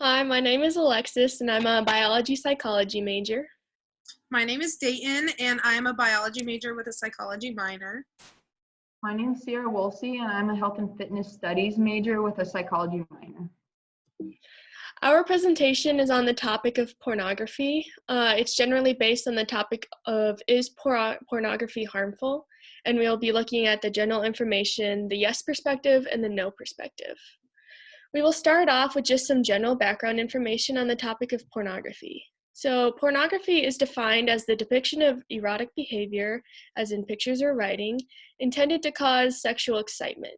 Hi, my name is Alexis, and I'm a biology psychology major. My name is Dayton, and I am a biology major with a psychology minor. My name is Sierra Wolsey, and I'm a health and fitness studies major with a psychology minor. Our presentation is on the topic of pornography. It's generally based on the topic of is pornography harmful? And we'll be looking at the general information, the yes perspective, and the no perspective. We will start off with just some general background information on the topic of pornography. So, pornography is defined as the depiction of erotic behavior, as in pictures or writing, intended to cause sexual excitement.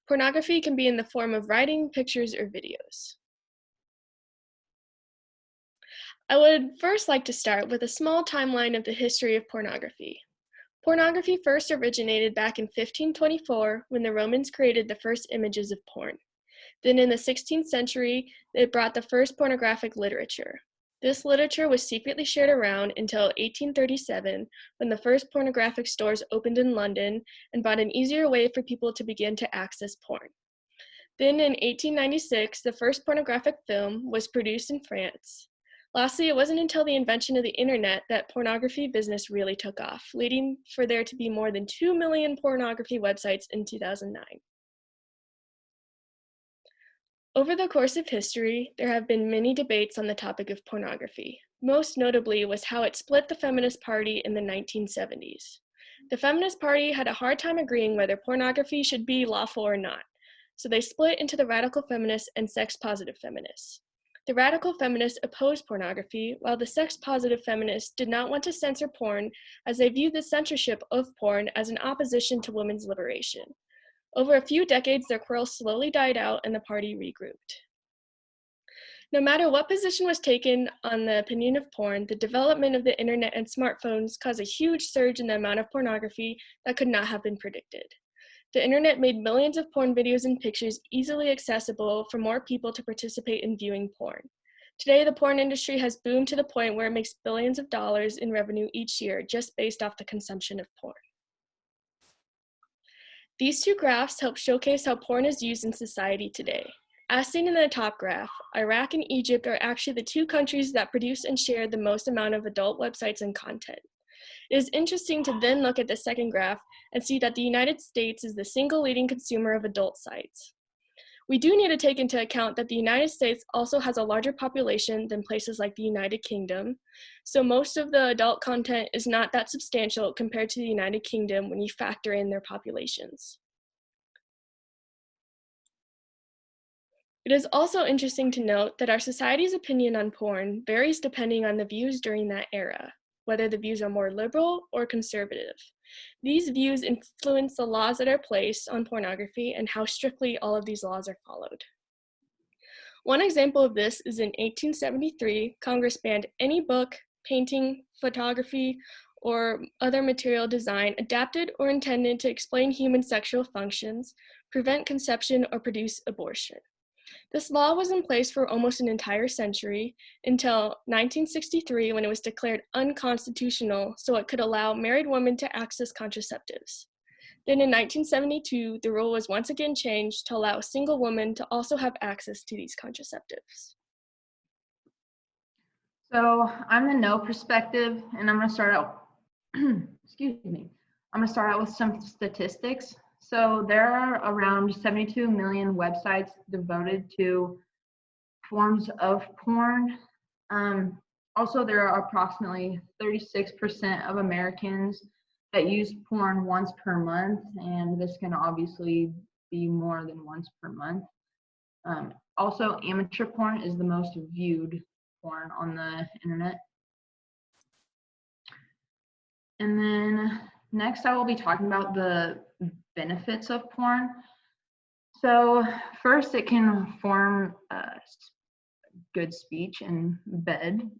Pornography can be in the form of writing, pictures, or videos. I would first like to start with a small timeline of the history of pornography. Pornography first originated back in 1524 when the Romans created the first images of porn. Then in the 16th century, it brought the first pornographic literature. This literature was secretly shared around until 1837, when the first pornographic stores opened in London and brought an easier way for people to begin to access porn. Then in 1896, the first pornographic film was produced in France. Lastly, it wasn't until the invention of the internet that pornography business really took off, leading for there to be more than 2 million pornography websites in 2009. Over the course of history, there have been many debates on the topic of pornography. Most notably was how it split the Feminist Party in the 1970s. The Feminist Party had a hard time agreeing whether pornography should be lawful or not, so they split into the radical feminists and sex-positive feminists. The radical feminists opposed pornography, while the sex-positive feminists did not want to censor porn as they viewed the censorship of porn as an opposition to women's liberation. Over a few decades, their quarrel slowly died out and the party regrouped. No matter what position was taken on the opinion of porn, the development of the internet and smartphones caused a huge surge in the amount of pornography that could not have been predicted. The internet made millions of porn videos and pictures easily accessible for more people to participate in viewing porn. Today, the porn industry has boomed to the point where it makes billions of dollars in revenue each year just based off the consumption of porn. These two graphs help showcase how porn is used in society today. As seen in the top graph, Iraq and Egypt are actually the two countries that produce and share the most amount of adult websites and content. It is interesting to then look at the second graph and see that the United States is the single leading consumer of adult sites. We do need to take into account that the United States also has a larger population than places like the United Kingdom, so most of the adult content is not that substantial compared to the United Kingdom when you factor in their populations. It is also interesting to note that our society's opinion on porn varies depending on the views during that era, whether the views are more liberal or conservative. These views influence the laws that are placed on pornography and how strictly all of these laws are followed. One example of this is in 1873, Congress banned any book, painting, photography, or other material design adapted or intended to explain human sexual functions, prevent conception, or produce abortion. This law was in place for almost an entire century until 1963 when it was declared unconstitutional so it could allow married women to access contraceptives. Then in 1972, the rule was once again changed to allow a single woman to also have access to these contraceptives. So I'm the no perspective, and I'm going to start out, excuse me, I'm going to start out with some statistics. So there are around 72 million websites devoted to forms of porn. Also, there are approximately 36% of Americans that use porn once per month, and this can obviously be more than once per month. Also, amateur porn is the most viewed porn on the internet. And then next I will be talking about the benefits of porn. So first, it can form good speech in bed.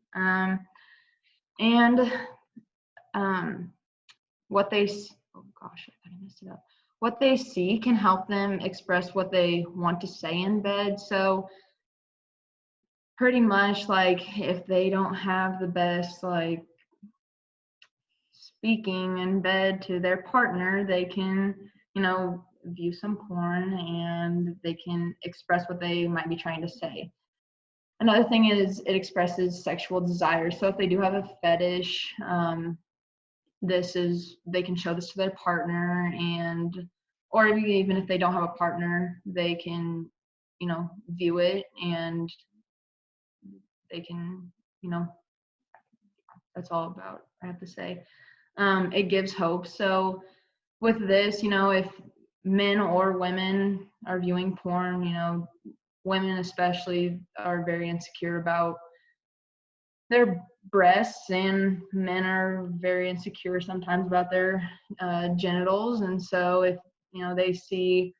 What they, oh gosh, I kind of messed it up. What they see can help them express what they want to say in bed. So pretty much like if they don't have the best like speaking in bed to their partner, they can, view some porn and they can express what they might be trying to say. Another thing is it expresses sexual desire. So if they do have a fetish, they can show this to their partner, or even if they don't have a partner, they can, view it, and they can, that's all about, I have to say. It gives hope. So with this, if men or women are viewing porn, women especially are very insecure about their breasts, and men are very insecure sometimes about their genitals. And so if they see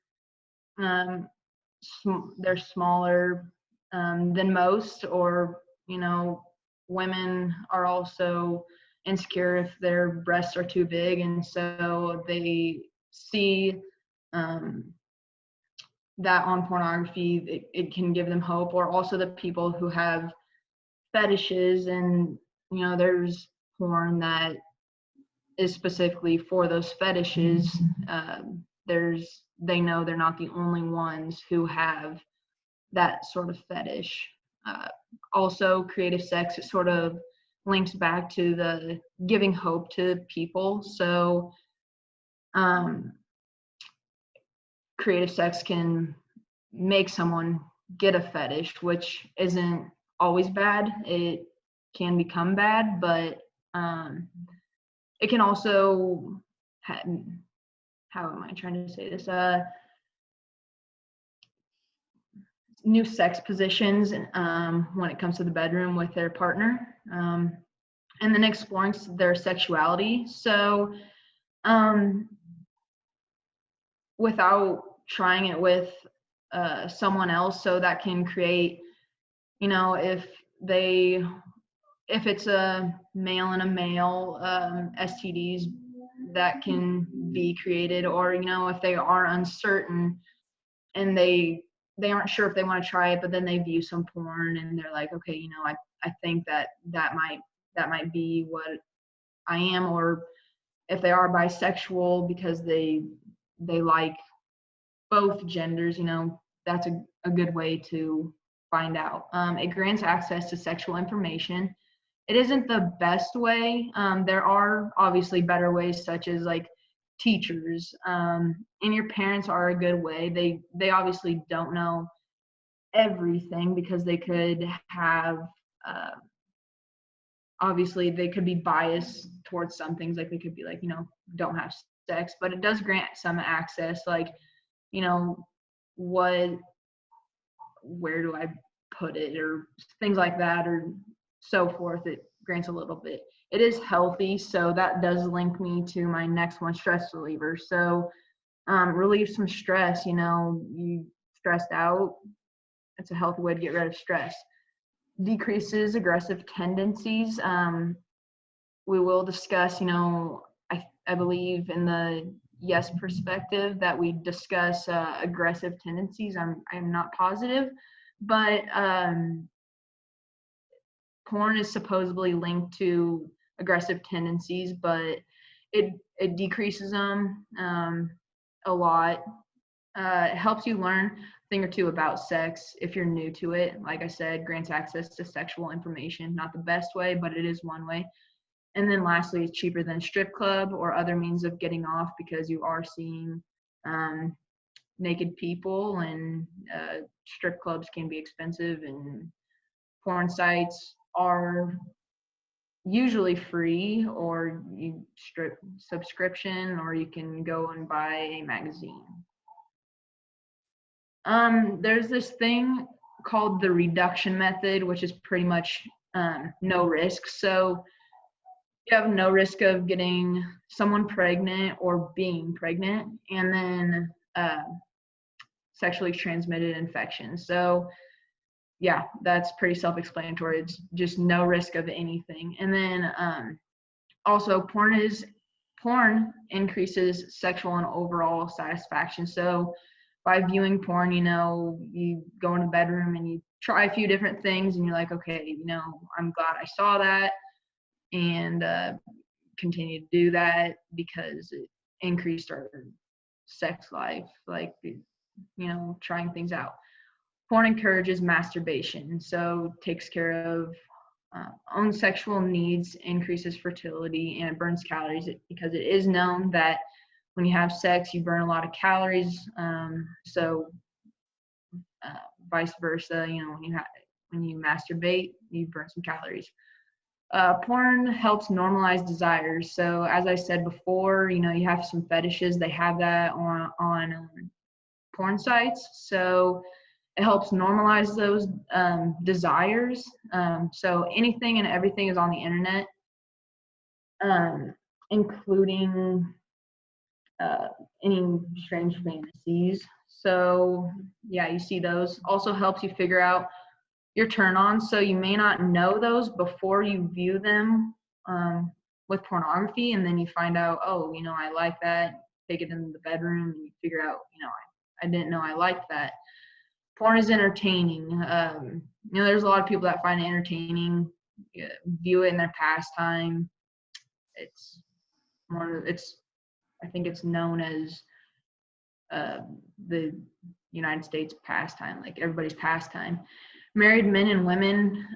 they're smaller than most, or women are also insecure if their breasts are too big, and so they see that on pornography, it can give them hope. Or also the people who have fetishes, and there's porn that is specifically for those fetishes. They know they're not the only ones who have that sort of fetish. Also, creative sex, it sort of links back to the giving hope to people. So creative sex can make someone get a fetish, which isn't always bad. It can become bad, but it can also how am I trying to say this? New sex positions when it comes to the bedroom with their partner, and then exploring their sexuality. So without trying it with someone else, so that can create, if it's a male and a male, STDs that can be created. Or if they are uncertain and they aren't sure if they want to try it, but then they view some porn and they're like, okay, I think that might be what I am. Or if they are bisexual because they like both genders, that's a good way to find out. It grants access to sexual information. It isn't the best way. There are obviously better ways, such as like teachers, and your parents are a good way. They obviously don't know everything, because they could have obviously they could be biased towards some things. Like they could be like, don't have sex, but it does grant some access. Like, where do I put it, or things like that, or so forth. It grants a little bit. It is healthy, so that does link me to my next one, stress reliever. So relieve some stress. You stressed out, it's a healthy way to get rid of stress. Decreases aggressive tendencies. We will discuss, I believe in the yes perspective that we discuss aggressive tendencies. I'm not positive, but porn is supposedly linked to aggressive tendencies, but it decreases them a lot. It helps you learn a thing or two about sex if you're new to it. Like I said, grants access to sexual information. Not the best way, but it is one way. And then lastly, it's cheaper than strip club or other means of getting off, because you are seeing naked people, and strip clubs can be expensive, and porn sites are usually free, or you strip subscription, or you can go and buy a magazine. There's this thing called the reduction method, which is pretty much no risk. So you have no risk of getting someone pregnant or being pregnant, and then sexually transmitted infection. So yeah, that's pretty self-explanatory. It's just no risk of anything. And then also porn increases sexual and overall satisfaction. So by viewing porn, you go in a bedroom and you try a few different things, and you're like, okay, I'm glad I saw that, and continue to do that because it increased our sex life, like, trying things out. porn encourages masturbation, so takes care of own sexual needs, increases fertility, and it burns calories because it is known that when you have sex, you burn a lot of calories. So vice versa, when you masturbate, you burn some calories. Porn helps normalize desires. So as I said before, you have some fetishes. They have that on porn sites. So it helps normalize those desires. So anything and everything is on the internet, including any strange fantasies. So yeah, you see those. Also helps you figure out your turn on. So you may not know those before you view them with pornography, and then you find out, oh, I like that. Take it into the bedroom, and you figure out, I didn't know I liked that. Porn is entertaining. There's a lot of people that find it entertaining, view it in their pastime. I think it's known as the United States pastime, like everybody's pastime. Married men and women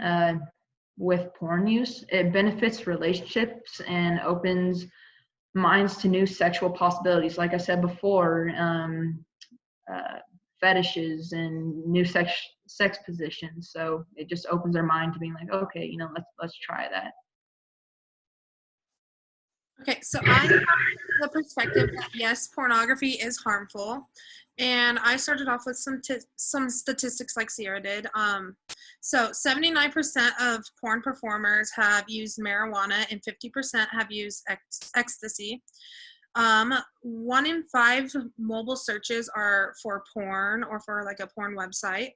with porn use, it benefits relationships and opens minds to new sexual possibilities. Like I said before, fetishes and new sex positions. So it just opens their mind to being like, okay, let's try that. Okay, so I have the perspective that yes, pornography is harmful, and I started off with some statistics like Sierra did. So 79% of porn performers have used marijuana, and 50% have used ecstasy. 1 in 5 mobile searches are for porn or for like a porn website.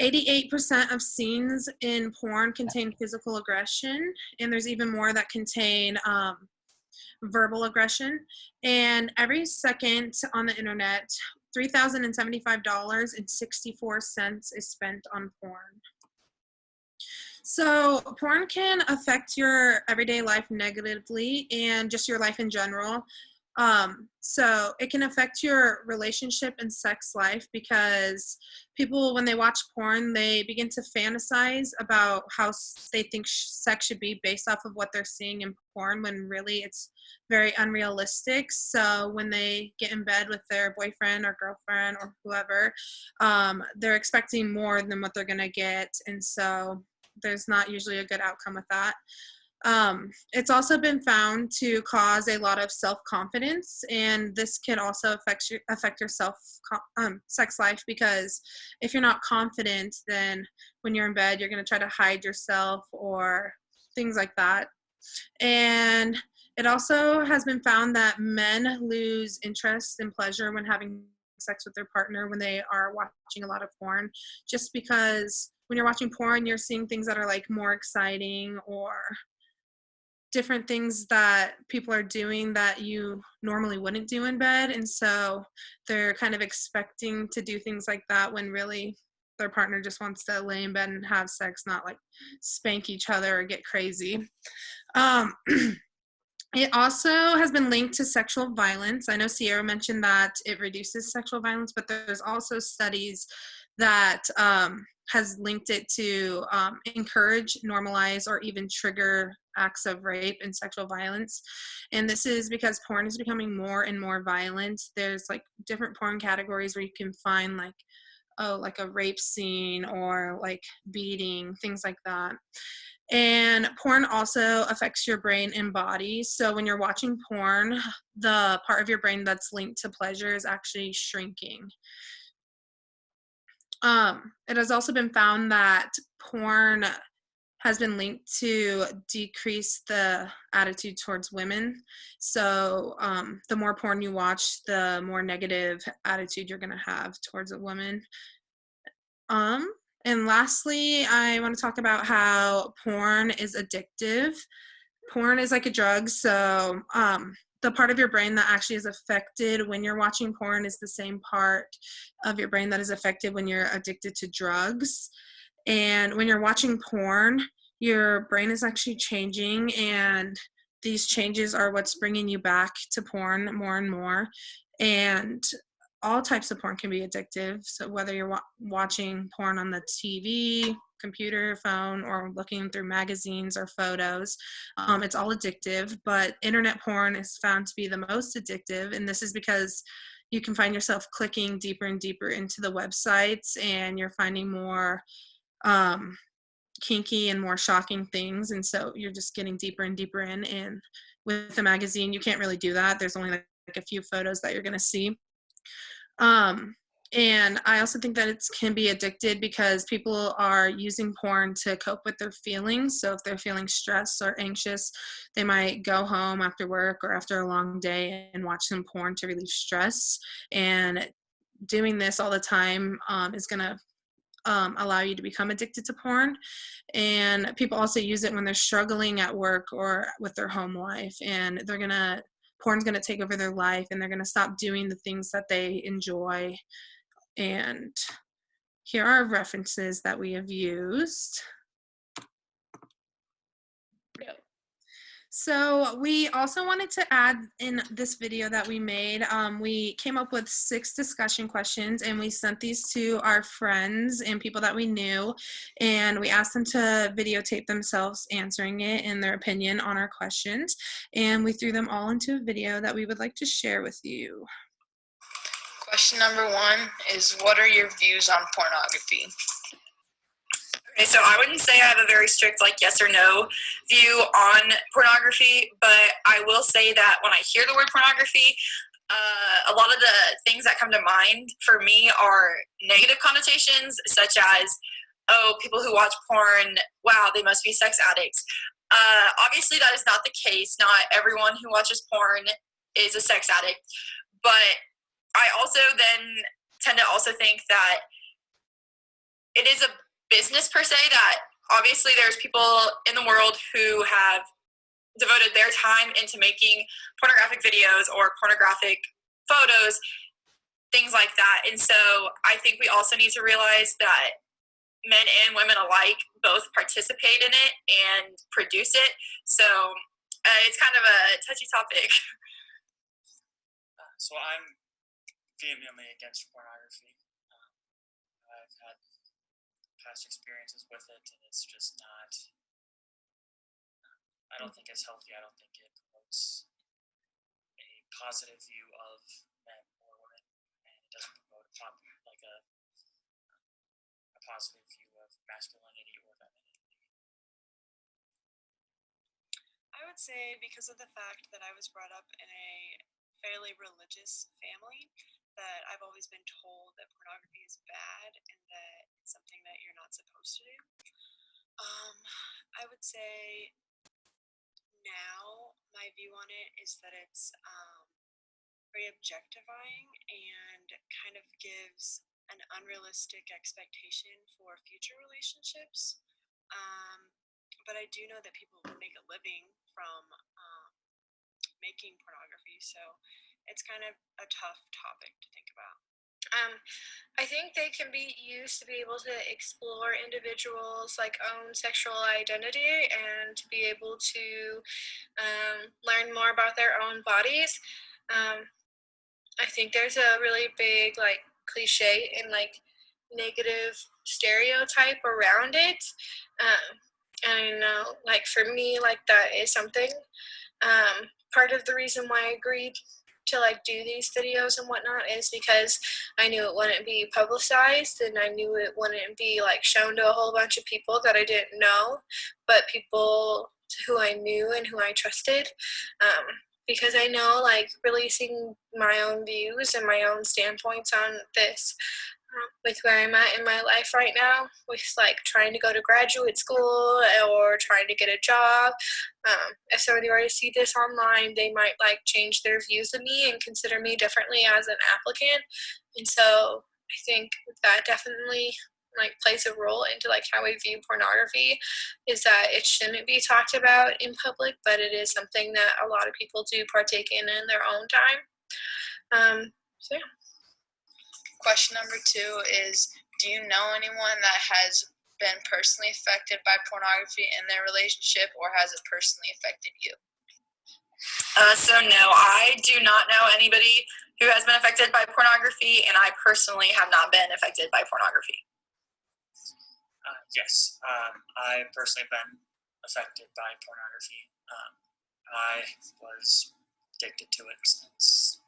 88% of scenes in porn contain physical aggression, and there's even more that contain verbal aggression. And every second on the internet, $3,075.64 is spent on porn. So porn can affect your everyday life negatively and just your life in general. So it can affect your relationship and sex life because people, when they watch porn, they begin to fantasize about how they think sex should be based off of what they're seeing in porn, when really it's very unrealistic. So when they get in bed with their boyfriend or girlfriend or whoever, they're expecting more than what they're gonna get, and so there's not usually a good outcome with that. It's also been found to cause a lot of self-confidence, and this can also affect your sex life, because if you're not confident, then when you're in bed, you're going to try to hide yourself or things like that. And it also has been found that men lose interest and pleasure when having sex with their partner when they are watching a lot of porn, just because when you're watching porn, you're seeing things that are like more exciting or different things that people are doing that you normally wouldn't do in bed. And so they're kind of expecting to do things like that when really their partner just wants to lay in bed and have sex, not like spank each other or get crazy. It also has been linked to sexual violence. I know Sierra mentioned that it reduces sexual violence, but there's also studies that has linked it to encourage, normalize, or even trigger acts of rape and sexual violence. And this is because porn is becoming more and more violent. There's like different porn categories where you can find like a rape scene or like beating, things like that. And porn also affects your brain and body. So when you're watching porn, the part of your brain that's linked to pleasure is actually shrinking. It has also been found that porn has been linked to decrease the attitude towards women. So the more porn you watch, the more negative attitude you're going to have towards a woman. And lastly, I want to talk about how porn is addictive. Porn is like a drug, so the part of your brain that actually is affected when you're watching porn is the same part of your brain that is affected when you're addicted to drugs. And when you're watching porn, your brain is actually changing, and these changes are what's bringing you back to porn more and more. And all types of porn can be addictive. So whether you're watching porn on the TV, computer, phone, or looking through magazines or photos, it's all addictive. But internet porn is found to be the most addictive, and this is because you can find yourself clicking deeper and deeper into the websites, and you're finding more kinky and more shocking things, and so you're just getting deeper and deeper in. And with the magazine, you can't really do that. There's only like a few photos that you're going to see. And I also think that it can be addicted because people are using porn to cope with their feelings. So if they're feeling stressed or anxious, they might go home after work or after a long day and watch some porn to relieve stress. And doing this all the time is going to allow you to become addicted to porn. And people also use it when they're struggling at work or with their home life, and porn's gonna take over their life, and they're gonna stop doing the things that they enjoy. And here are references that we have used. So we also wanted to add in this video that we made, we came up with 6 discussion questions, and we sent these to our friends and people that we knew, and we asked them to videotape themselves answering it and their opinion on our questions, and we threw them all into a video that we would like to share with you. Question number 1 is, what are your views on pornography? Okay, so I wouldn't say I have a very strict yes or no view on pornography, but I will say that when I hear the word pornography, a lot of the things that come to mind for me are negative connotations, such as, oh, people who watch porn, wow, they must be sex addicts. Obviously, that is not the case. Not everyone who watches porn is a sex addict, but I also then tend to also think that it is a business per se, that obviously there's people in the world who have devoted their time into making pornographic videos or pornographic photos, things like that. And so I think we also need to realize that men and women alike both participate in it and produce it. So it's kind of a touchy topic. So I'm vehemently against pornography. I've had past experiences with it, and it's just not, I don't think it's healthy. I don't think it promotes a positive view of men or women, and it doesn't promote a positive view of masculinity or femininity. I would say because of the fact that I was brought up in a fairly religious family, that I've always been told that pornography is bad and that it's something that you're not supposed to do. I would say now my view on it is that it's very objectifying and kind of gives an unrealistic expectation for future relationships. But I do know that people make a living from making pornography, so it's kind of a tough topic to think about. I think they can be used to be able to explore individuals' own sexual identity and to be able to learn more about their own bodies. I think there's a really big cliche and negative stereotype around it. And I know for me that is something. Part of the reason why I agreed to do these videos and whatnot is because I knew it wouldn't be publicized, and I knew it wouldn't be shown to a whole bunch of people that I didn't know, but people who I knew and who I trusted. Because I know releasing my own views and my own standpoints on this, with where I'm at in my life right now, with trying to go to graduate school or trying to get a job. If somebody were to see this online, they might change their views of me and consider me differently as an applicant. And so I think that definitely plays a role into how we view pornography, is that it shouldn't be talked about in public, but it is something that a lot of people do partake in their own time. So yeah. Question number 2 is, do you know anyone that has been personally affected by pornography in their relationship, or has it personally affected you? So no, I do not know anybody who has been affected by pornography, and I personally have not been affected by pornography. Yes, I've personally been affected by pornography. I was addicted to it since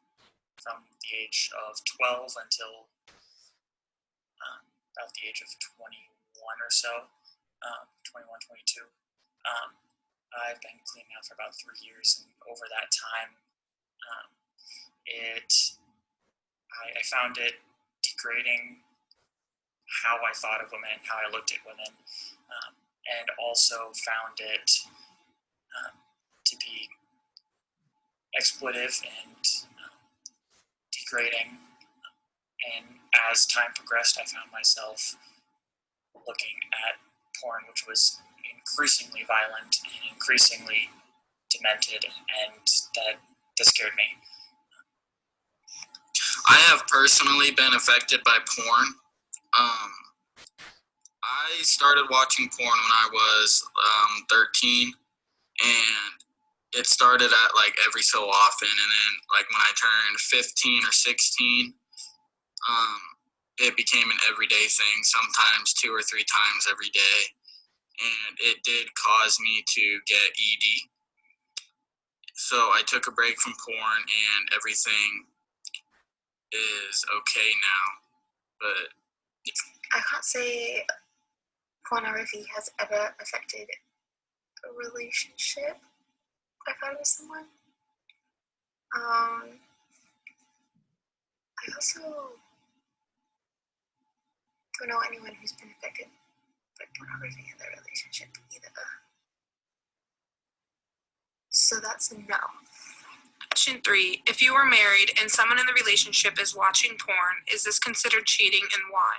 from the age of 12 until about the age of 21 or so, 21, 22. I've been clean now for about 3 years, and over that time, I found it degrading how I thought of women, how I looked at women, and also found it to be exploitive and degrading. And as time progressed, I found myself looking at porn, which was increasingly violent and increasingly demented, and that scared me. I have personally been affected by porn. I started watching porn when I was 13, and it started at like every so often, and then like when I turned 15 or 16, it became an everyday thing, sometimes 2 or 3 times every day, and it did cause me to get ED. So I took a break from porn, and everything is okay now, but I can't say pornography has ever affected a relationship I've had with someone. I also don't know anyone who's been affected by pornography in their relationship either. So that's a no. Question 3. If you are married and someone in the relationship is watching porn, is this considered cheating and why?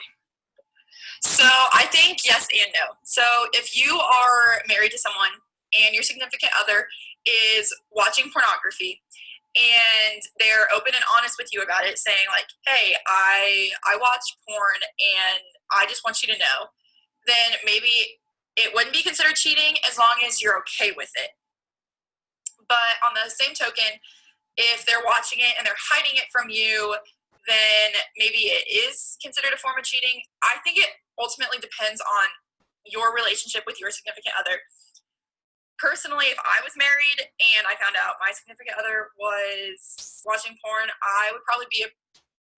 So I think yes and no. So if you are married to someone and your significant other is watching pornography and they're open and honest with you about it, saying like, hey, I watch porn and I just want you to know, then maybe it wouldn't be considered cheating as long as you're okay with it. But on the same token, if they're watching it and they're hiding it from you, then maybe it is considered a form of cheating. I think it ultimately depends on your relationship with your significant other. Personally, if I was married and I found out my significant other was watching porn, I would probably be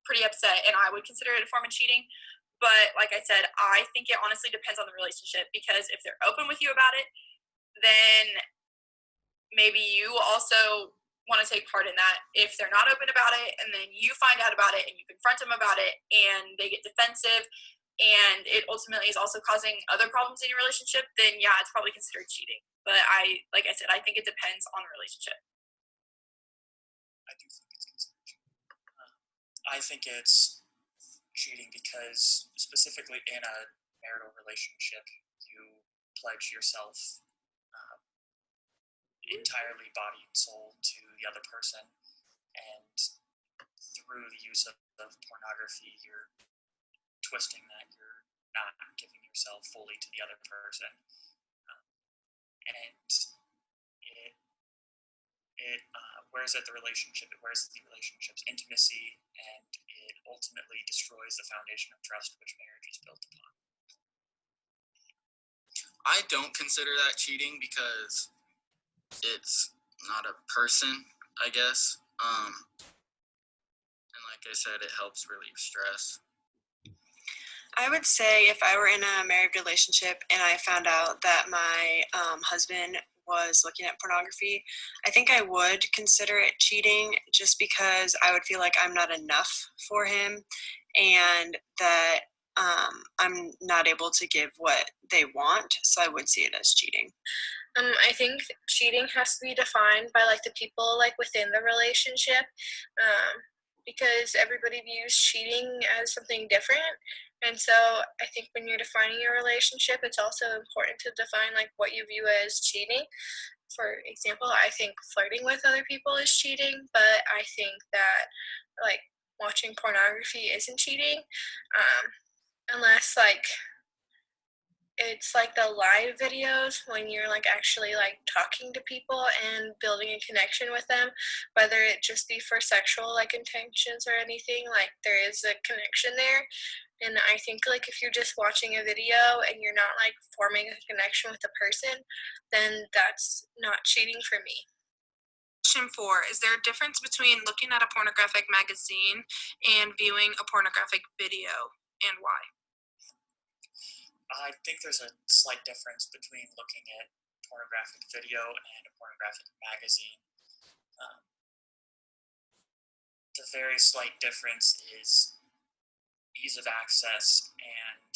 pretty upset and I would consider it a form of cheating. But like I said, I think it honestly depends on the relationship, because if they're open with you about it, then maybe you also want to take part in that. If they're not open about it and then you find out about it and you confront them about it and they get defensive and it ultimately is also causing other problems in your relationship, then yeah, it's probably considered cheating. But like I said, I think it depends on the relationship. I do think it's considered cheating. I think it's cheating because specifically in a marital relationship, you pledge yourself entirely body and soul to the other person, and through the use of pornography, you're twisting that. You're not giving yourself fully to the other person, and it wears at the relationship. It wears the relationship's intimacy, and it ultimately destroys the foundation of trust which marriage is built upon. I don't consider that cheating because it's not a person, I guess. And like I said, it helps relieve stress. I would say if I were in a married relationship and I found out that my husband was looking at pornography, I think I would consider it cheating, just because I would feel like I'm not enough for him and that I'm not able to give what they want, so I would see it as cheating. I think cheating has to be defined by like the people like within the relationship, because everybody views cheating as something different. And so I think when you're defining your relationship, it's also important to define like what you view as cheating. For example, I think flirting with other people is cheating, but I think that like watching pornography isn't cheating, unless like it's like the live videos when you're like actually like talking to people and building a connection with them, whether it just be for sexual like intentions or anything, like there is a connection there. And I think like if you're just watching a video and you're not like forming a connection with the person, then that's not cheating for me. Question 4, is there a difference between looking at a pornographic magazine and viewing a pornographic video, and why? I think there's a slight difference between looking at pornographic video and a pornographic magazine. The very slight difference is ease of access and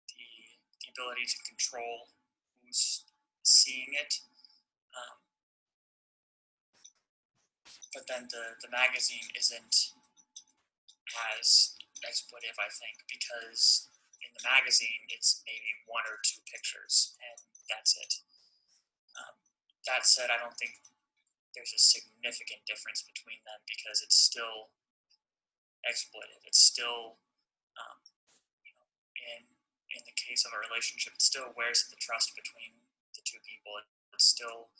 the ability to control who's seeing it. But then the magazine isn't as exploitive, I think, because in the magazine it's maybe 1 or 2 pictures and that's it. That said, I don't think there's a significant difference between them because it's still exploitive. It's still, in the case of a relationship, it still wears the trust between the 2 people. It still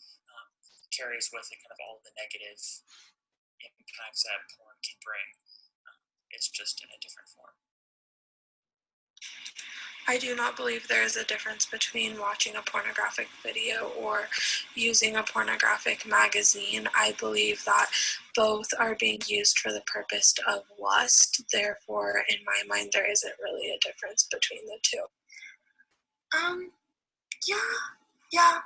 carries with it kind of all the negative impacts that porn can bring. It's just in a different form. I do not believe there is a difference between watching a pornographic video or using a pornographic magazine. I believe that both are being used for the purpose of lust. Therefore, in my mind, there isn't really a difference between the two. Yeah,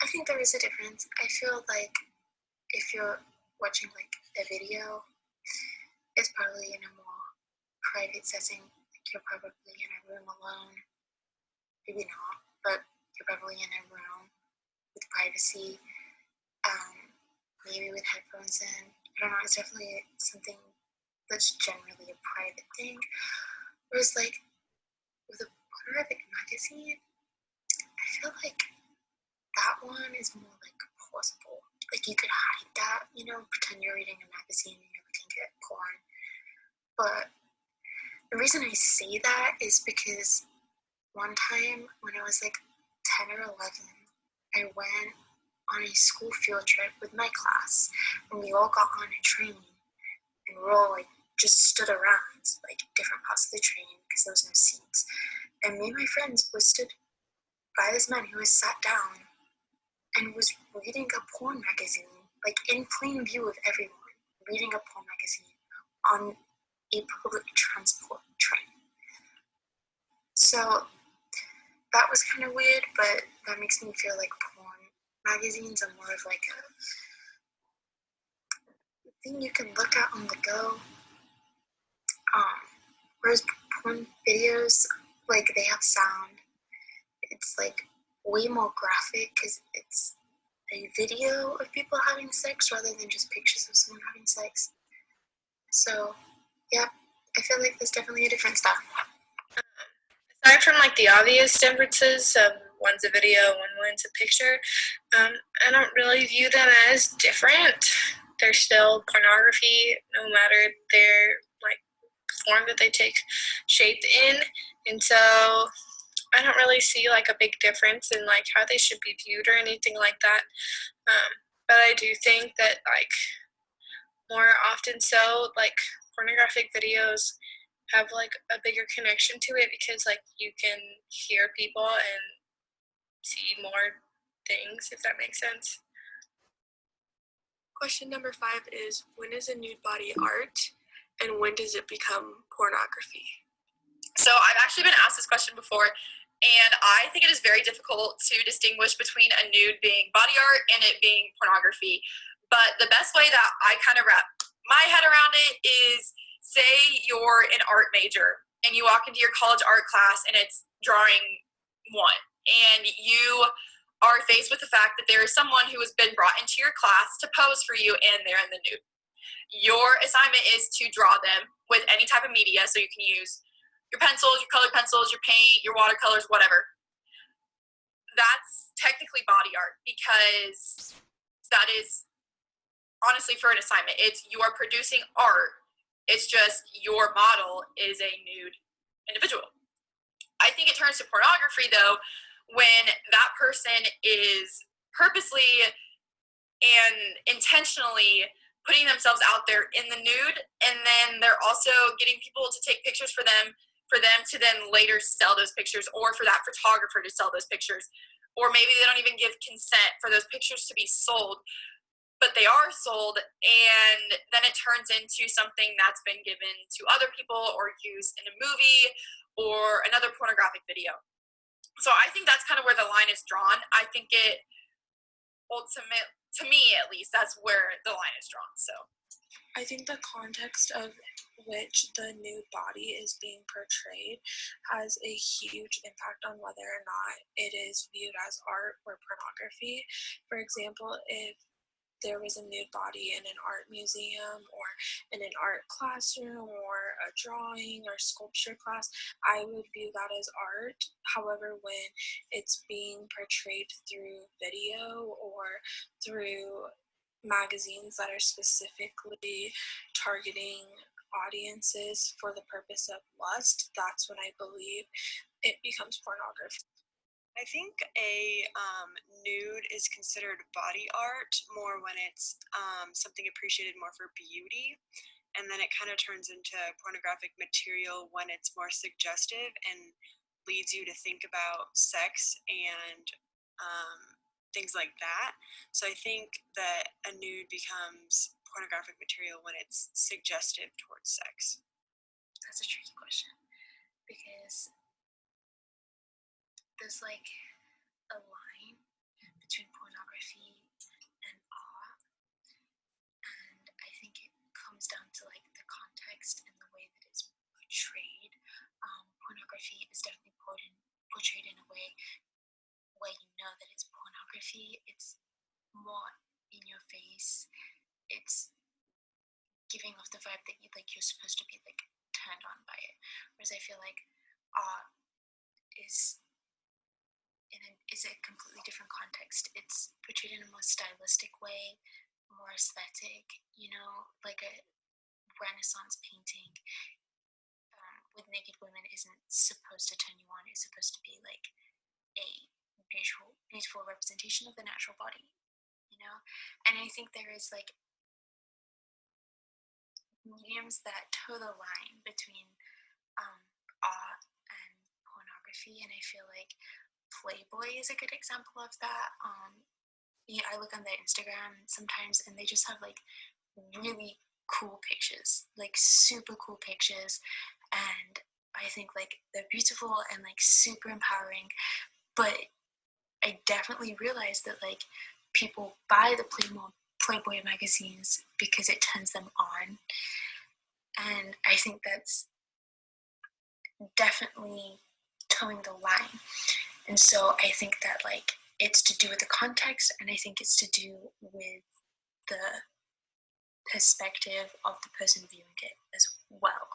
I think there is a difference. I feel like if you're watching like a video, it's probably in a more private setting. Like you're probably in a room alone. Maybe not, but you're probably in a room with privacy, maybe with headphones in. I don't know, it's definitely something that's generally a private thing. Whereas like with a pornographic magazine, I feel like that one is more like plausible. Like you could hide that, pretend you're reading a magazine and you're looking at porn. But the reason I say that is because one time when I was like 10 or 11, I went on a school field trip with my class, and we all got on a train, and we all like just stood around like different parts of the train because there was no seats. And me and my friends were stood by this man who was sat down and was reading a porn magazine, like in plain view of everyone, reading a porn magazine on a public transport train. So that was kind of weird, but that makes me feel like porn magazines are more of like a thing you can look at on the go. Whereas porn videos, like they have sound. It's like way more graphic because it's a video of people having sex rather than just pictures of someone having sex. So, yeah, I feel like there's definitely a difference there. Aside from like the obvious differences of one's a video, one's a picture, I don't really view them as different. They're still pornography, no matter their like form that they take shape in, and so I don't really see like a big difference in like how they should be viewed or anything like that. But I do think that like more often so, like pornographic videos have like a bigger connection to it because like you can hear people and see more things, if that makes sense. Question number 5 is, when is a nude body art and when does it become pornography? So I've actually been asked this question before, and I think it is very difficult to distinguish between a nude being body art and it being pornography. But the best way that I kind of wrap my head around it is, say you're an art major and you walk into your college art class and it's drawing 1, and you are faced with the fact that there is someone who has been brought into your class to pose for you and they're in the nude. Your assignment is to draw them with any type of media, so you can use your pencils, your colored pencils, your paint, your watercolors, whatever. That's technically body art because that is honestly for an assignment. It's you are producing art. It's just your model is a nude individual. I think think it turns to pornography, though, when that person is purposely and intentionally putting themselves out there in the nude, and then they're also getting people to take pictures for them to then later sell those pictures, or for that photographer to sell those pictures. Or maybe they don't even give consent for those pictures to be sold, but they are sold, and then it turns into something that's been given to other people or used in a movie or another pornographic video. So I think that's kind of where the line is drawn. I think it ultimate, to me at least, that's where the line is drawn. So I think the context of which the nude body is being portrayed has a huge impact on whether or not it is viewed as art or pornography. For example, if there was a nude body in an art museum or in an art classroom or a drawing or sculpture class, I would view that as art. However, when it's being portrayed through video or through magazines that are specifically targeting audiences for the purpose of lust, that's when I believe it becomes pornography. I think a nude is considered body art more when it's something appreciated more for beauty, and then it kind of turns into pornographic material when it's more suggestive and leads you to think about sex and things like that. So I think that a nude becomes pornographic material when it's suggestive towards sex. That's a tricky question, because there's like a line between pornography and awe, and I think it comes down to like the context and the way that it's portrayed. Pornography is definitely portrayed in a way where you know that it's pornography. It's more in your face. It's giving off the vibe that you're supposed to be like turned on by it. Whereas I feel like art is a completely different context. It's portrayed in a more stylistic way, more aesthetic, like a Renaissance painting with naked women isn't supposed to turn you on. It's supposed to be like a beautiful representation of the natural body, And I think there is like mediums that toe the line between art and pornography, and I feel like Playboy is a good example of that. I look on their Instagram sometimes, and they just have like really cool pictures, like super cool pictures, and I think like they're beautiful and like super empowering. But I definitely realized that like people buy the Playboy magazines because it turns them on, and I think that's definitely towing the line. And so I think that like it's to do with the context, and I think it's to do with the perspective of the person viewing it as well.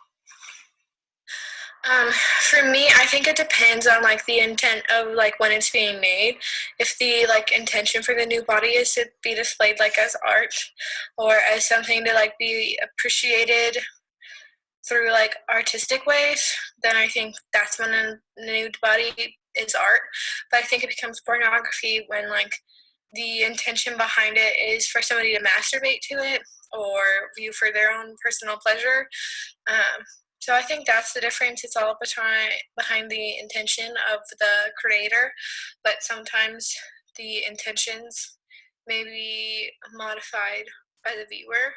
For me, I think it depends on like the intent of like when it's being made. If the like intention for the new body is to be displayed like as art or as something to like be appreciated through like artistic ways, then I think that's when a nude body is art. But I think it becomes pornography when like the intention behind it is for somebody to masturbate to it or view for their own personal pleasure. So I think that's the difference. It's all behind the intention of the creator, but sometimes the intentions may be modified by the viewer.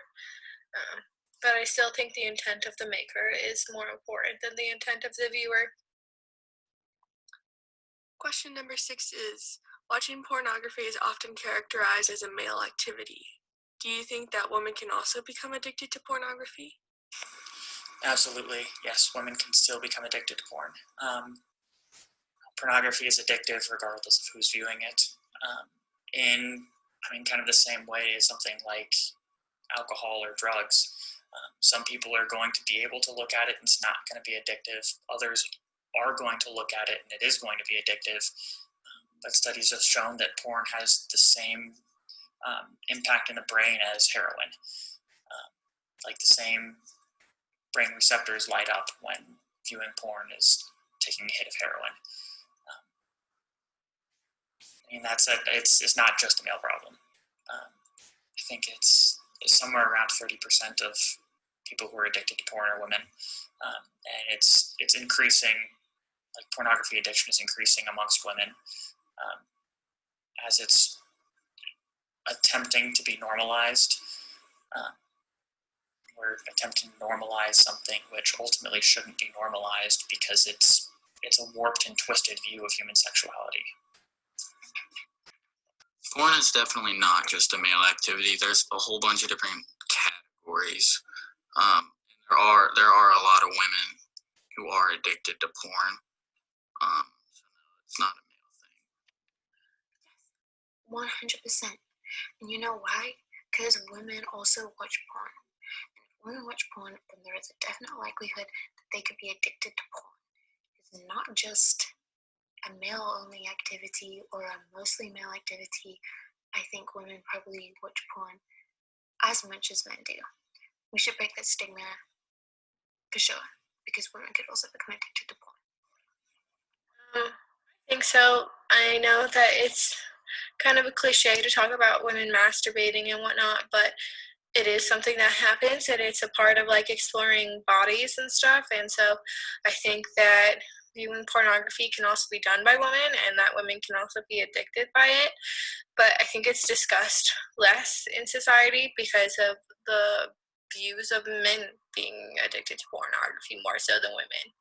But I still think the intent of the maker is more important than the intent of the viewer. Question number 6 is, watching pornography is often characterized as a male activity. Do you think that women can also become addicted to pornography? Absolutely, yes. Women can still become addicted to porn. Pornography is addictive regardless of who's viewing it. Kind of the same way as something like alcohol or drugs. Some people are going to be able to look at it and it's not going to be addictive. Others are going to look at it and it is going to be addictive. But studies have shown that porn has the same impact in the brain as heroin. Like the same brain receptors light up when viewing porn as taking a hit of heroin. I mean, it's not just a male problem. I think it's somewhere around 30% of people who are addicted to porn are women, and it's increasing. Like pornography addiction is increasing amongst women as it's attempting to be normalized. We're attempting to normalize something which ultimately shouldn't be normalized because it's a warped and twisted view of human sexuality. Porn is definitely not just a male activity. There's a whole bunch of different categories. There are a lot of women who are addicted to porn. So no, it's not a male thing. 100%. And you know why? Because women also watch porn. And if women watch porn, then there is a definite likelihood that they could be addicted to porn. It's not just a male-only activity or a mostly male activity. I think women probably watch porn as much as men do. We should break that stigma for sure, because women could also become addicted to porn. I think so. I know that it's kind of a cliche to talk about women masturbating and whatnot, but it is something that happens, and it's a part of like exploring bodies and stuff. And so I think that viewing pornography can also be done by women, and that women can also be addicted by it. But I think it's discussed less in society because of the views of men being addicted to pornography more so than women.